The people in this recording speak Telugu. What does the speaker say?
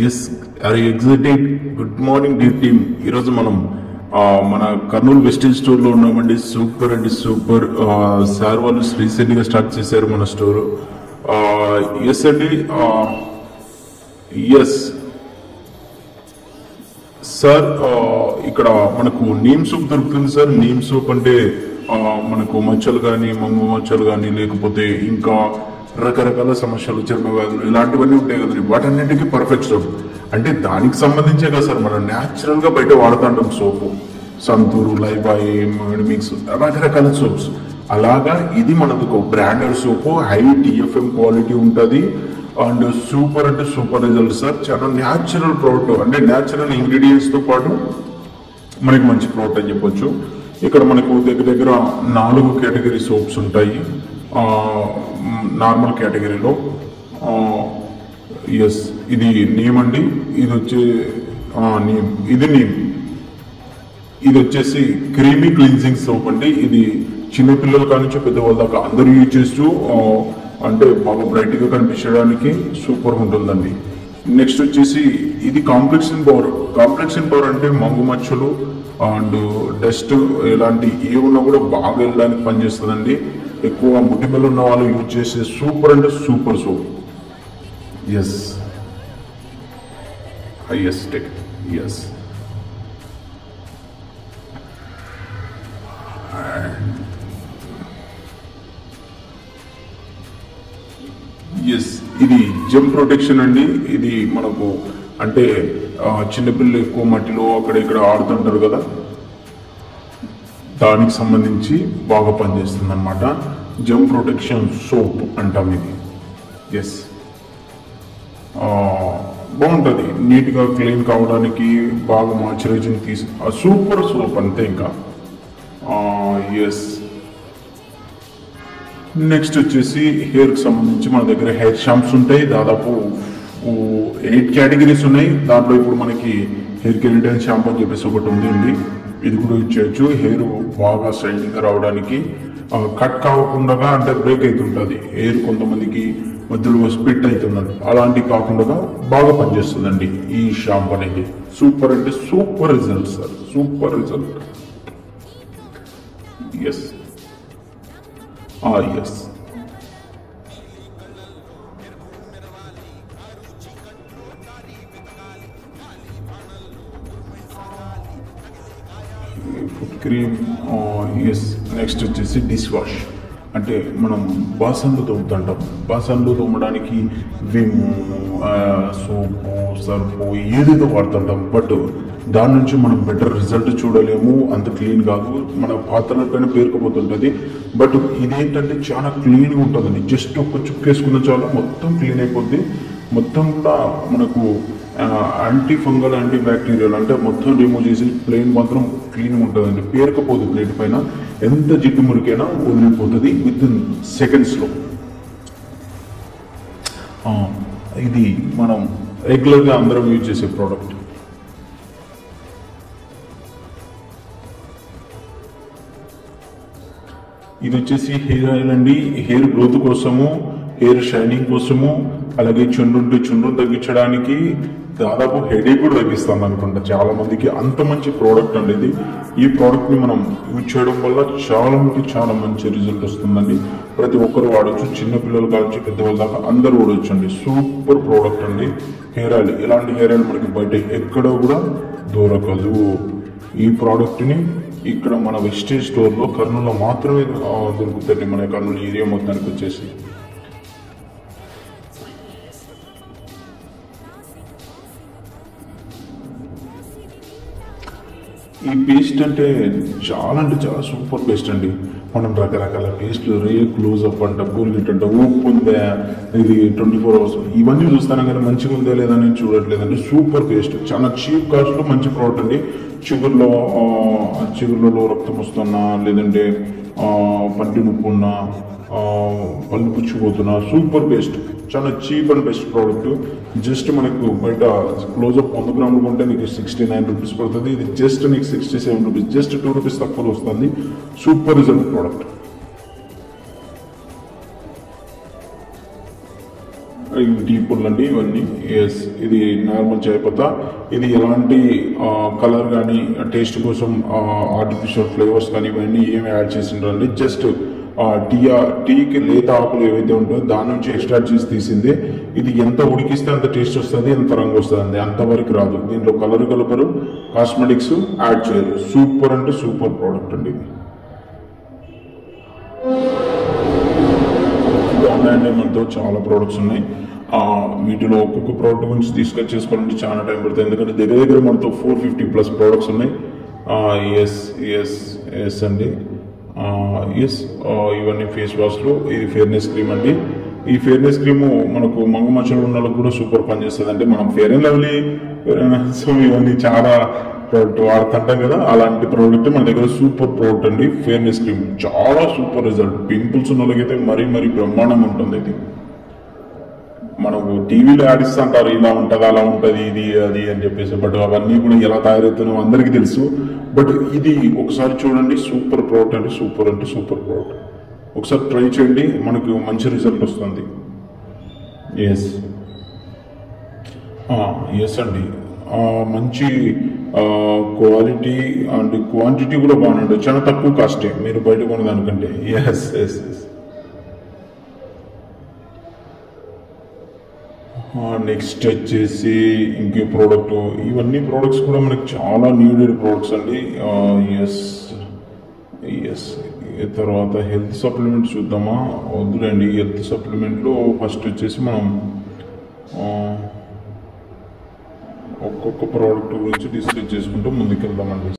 Yes are excited. Good morning the team. ఈరోజు మనం మన కర్నూలు వెస్టేజ్ స్టోర్లో ఉన్నామండి. సూపర్ అండి సూపర్. సార్ వాళ్ళు రీసెంట్గా స్టార్ట్ చేశారు మన స్టోరు. ఎస్ అండి. ఎస్ సార్, ఇక్కడ మనకు నీమ్ సూప్ దొరుకుతుంది సార్. నీమ్ సూప్ అంటే మనకు మచ్చలు కానీ మంగు మచ్చలు కానీ లేకపోతే ఇంకా రకరకాల సమస్యలు, చర్మ వ్యాధులు ఇలాంటివన్నీ ఉంటాయి కదండి, వాటన్నిటికీ పర్ఫెక్ట్ సోప్. అంటే దానికి సంబంధించే కదా సార్ మనం న్యాచురల్ గా బయట వాడుతుంటాం సోపు. సంతూరు, లైబాయ్, మిక్స్ రకరకాల సోప్స్. అలాగా ఇది మనకు బ్రాండెడ్ సోపు, హై టిఎఫ్ఎం క్వాలిటీ ఉంటుంది అండ్ సూపర్ అంటే సూపర్ రిజల్ట్ సార్. చాలా న్యాచురల్ ప్రోడక్ట్, అంటే న్యాచురల్ ఇంగ్రీడియంట్స్ తో పాటు మనకి మంచి ప్రోడక్ట్ అని చెప్పొచ్చు. ఇక్కడ మనకు దగ్గర దగ్గర 4 కేటగిరీ సోప్స్ ఉంటాయి నార్మల్ కేటగిరీలో. ఎస్, ఇది నీమ్ అండి. ఇది వచ్చి నీమ్, ఇది నీమ్. ఇది వచ్చేసి క్రీమీ క్లీన్జింగ్ సోప్ అండి. ఇది చిన్నపిల్లల కానించి పెద్దవాళ్ళ దాకా అందరూ యూజ్ చేస్తూ అంటే బాగా బ్రైట్ గా కనిపించడానికి సూపర్ ఉంటుందండి. నెక్స్ట్ వచ్చేసి ఇది కాంప్లెక్సిన్ పవర్. కాంప్లెక్సిన్ పవర్ అంటే మంగు మచ్చలు అండ్ డస్ట్ ఇలాంటి ఏ ఉన్నా కూడా బాగా వెళ్ళడానికి పనిచేస్తుందండి. ఎక్కువ ముటిమలు ఉన్న వాళ్ళు యూజ్ చేసే సూపర్ అంటే super soap. Yes yes tech yes. Yes, ఇది జెమ్ ప్రొటెక్షన్ అండి. ఇది మనకు అంటే చిన్నపిల్లలు ఎక్కువ మట్టిలో అక్కడ ఇక్కడ ఆడుతుంటారు కదా, దానికి సంబంధించి బాగా పనిచేస్తుంది అనమాట. జెమ్ ప్రొటెక్షన్ సోప్ అంటాం ఇది. ఎస్, బాగుంటుంది, నీట్గా క్లీన్ కావడానికి బాగా మాయిశ్చరైజింగ్ సూపర్ సోప్ అంతే ఇంకా. ఎస్, నెక్స్ట్ వచ్చేసి హెయిర్కి సంబంధించి మన దగ్గర హెయిర్ షాంప్స్ ఉంటాయి. దాదాపు 8 కేటగిరీస్ ఉన్నాయి. దాంట్లో ఇప్పుడు మనకి హెయిర్ కెరాటిన్ షాంపూ అని చెప్పేసి ఒకటి ఉంది. ఇది కూడా యూజ్ చేయొచ్చు. హెయిర్ బాగా స్ట్రైనింగ్గా రావడానికి, కట్ కాకుండా అంటే బ్రేక్ అవుతుంటుంది హెయిర్, కొంతమందికి మధ్యలో స్ప్లిట్ అవుతుందండి, అలాంటివి కాకుండా బాగా పనిచేస్తుందండి ఈ షాంపూ అనేది. సూపర్ అంటే super result sir, super result. Yes yes. Foot cream. Yes, next వచ్చేసి డిష్ వాష్. అంటే మనం బాసన్లు తోముతుంటాం. బాసన్లు తోమడానికి విమ్, సోపు, సర్ఫు ఏదేదో వాడుతుంటాం. బట్ దాని నుంచి మనం బెటర్ రిజల్ట్ చూడలేము, అంత క్లీన్ కాదు, మన పాత్రలపైన పేరుకుపోతుంటుంది. బట్ ఇదేంటంటే చాలా క్లీన్గా ఉంటుందండి. జస్ట్ ఒక చుక్కేసుకున్న చాలా మొత్తం క్లీన్ అయిపోద్ది. మొత్తం కూడా మనకు యాంటీ ఫంగల్, యాంటీ బ్యాక్టీరియల్ అంటే మొత్తం రిమూవ్ చేసి ప్లేన్ మాత్రం క్లీన్గా ఉంటుందండి. పేరుకపోదు ప్లేట్ పైన, ఎంత జిడ్డు మురికైనా వదిలిపోతుంది విత్ ఇన్ సెకండ్స్లో. ఇది మనం రెగ్యులర్గా అందరం యూజ్ చేసే ప్రోడక్ట్. ఇది వచ్చేసి హెయిర్ ఆయిల్ అండి. హెయిర్ గ్రోత్ కోసము, హెయిర్ షైనింగ్ కోసము, అలాగే చుండ్రుంటే చుండ్రు తగ్గించడానికి, దాదాపు హెడేక్ కూడా తగ్గిస్తుంది అనుకుంటా చాలా మందికి. అంత మంచి ప్రోడక్ట్ అండి ఇది. ఈ ప్రోడక్ట్ ని మనం యూజ్ చేయడం వల్ల చాలా మంచి రిజల్ట్ వస్తుందండి. ప్రతి ఒక్కరు వాడచ్చు, చిన్నపిల్లలు కావచ్చు పెద్దవాళ్ళ దాకా అందరూ వాడచ్చు అండి. సూపర్ ప్రోడక్ట్ అండి హెయిర్ ఆయిల్. ఇలాంటి హెయిర్ ఆయిల్ మనకి బయట ఎక్కడో కూడా దొరకదు. ఈ ప్రోడక్ట్ ని ఇక్కడ మన వెస్టేజ్ స్టోర్లో కర్నూలులో మాత్రమే దొరుకుతుంది. మన కర్నూలు ఏరియా మొత్తానికి వచ్చేసి ఈ పేస్ట్ అంటే చాలా సూపర్ పేస్ట్ అండి. మనం రకరకాల పేస్ట్లు, క్లోజ్ అప్ అంట, గోల్గెట్ అంట, ఉప్పు ఉందా, ఇది 24 hours ఇవన్నీ చూస్తాను కానీ మంచిగా ఉందా లేదా నేను చూడట్లేదండి. సూపర్ పేస్ట్, చాలా చీప్ కాస్ట్లో మంచి ప్రోడక్ట్ అండి. చిగుర్లలో రక్తం వస్తున్నా, లేదంటే పంటి నొప్పి ఉన్నా, పళ్ళు పుచ్చిపోతున్నా, సూపర్ పేస్ట్, చాలా cheap and best product. Just మనకు బయట క్లోజ్అప్ 100 గ్రాములు కొంటే నీకు 69 రూపీస్ పడుతుంది. ఇది జస్ట్ నీకు 67 రూపీస్, జస్ట్ 2 రూపీస్ తక్కువలో వస్తుంది. Super result product. ఇవి టీ పొడులు అండి ఇవన్నీ. ఎస్, ఇది నార్మల్ చాయ్ పత్తా. ఇది ఎలాంటి కలర్ కానీ టేస్ట్ కోసం ఆర్టిఫిషియల్ ఫ్లేవర్స్ కానీ ఇవన్నీ ఏమి యాడ్ చేసిండ్రండి. జస్ట్ టీకి లేత ఆకులు ఏవైతే ఉంటాయో దాని నుంచి ఎక్స్ట్రాక్ట్ చేసి తీసింది. ఇది ఎంత ఉడికిస్తే అంత టేస్ట్ వస్తుంది, ఎంత రంగు వస్తుంది, అంతవరకు రాదు. దీంట్లో కలర్ కలపరు, కాస్మెటిక్స్ యాడ్ చేయరు. సూపర్ అంటే సూపర్ ప్రోడక్ట్ అండి ఇది. ఉన్నాయండి మనతో చాలా ప్రోడక్ట్స్ ఉన్నాయి. వీటిలో ఒక్కొక్క ప్రోడక్ట్ గురించి డిస్కస్ చేసుకోవాలంటే చాలా టైం పడుతుంది. ఎందుకంటే దగ్గర మనతో 450+ ప్రోడక్ట్స్ ఉన్నాయి. ఎస్ అండి. ఇవన్నీ ఫేస్ వాష్లు. ఇది ఫెయిర్నెస్ క్రీమ్ అండి. ఈ ఫెయిర్నెస్ క్రీమ్ మనకు మంగు మచ్చలు ఉన్న వాళ్ళకి కూడా సూపర్ పనిచేస్తుంది అండి. మనం ఫెయిర్ అండ్ లవ్లీ ఇవన్నీ చాలా ప్రోడక్ట్ వాడుతుంటాం కదా, అలాంటి ప్రోడక్ట్ మన దగ్గర సూపర్ ప్రోడక్ట్ అండి. ఫెయిర్నెస్ క్రీమ్ చాలా సూపర్ రిజల్ట్. పింపుల్స్ ఉన్న వాళ్ళకైతే మరీ బ్రహ్మాండంగా ఉంటుంది ఇది. మనకు టీవీలో ఆడిస్తుంటారు ఇలా ఉంటుంది అలా ఉంటుంది ఇది అది అని చెప్పేసి, బట్ అవన్నీ కూడా ఎలా తయారవుతున్నాయో అందరికీ తెలుసు. బట్ ఇది ఒకసారి చూడండి, సూపర్ ప్రోడక్ట్ అండి. సూపర్ అంటే సూపర్ ప్రోడక్ట్. ఒకసారి ట్రై చేయండి, మనకు మంచి రిజల్ట్ వస్తుంది. ఎస్ అండి. మంచి క్వాలిటీ అండ్ క్వాంటిటీ కూడా బాగానే ఉంటుంది. చాలా తక్కువ కాస్టే మీరు బయట కొనేదానికంటే. ఎస్. నెక్స్ట్ వచ్చేసి ఇంకే ప్రోడక్ట్. ఇవన్నీ ప్రోడక్ట్స్ కూడా మనకి చాలా నీడెడ్ ప్రోడక్ట్స్ అండి. ఎస్. తర్వాత హెల్త్ సప్లిమెంట్ చూద్దామా? వద్దులేండి. హెల్త్ సప్లిమెంట్లో ఫస్ట్ వచ్చేసి మనం ఒక్కొక్క ప్రోడక్ట్ గురించి డిస్కస్ చేసుకుంటూ ముందుకెళ్దామండి.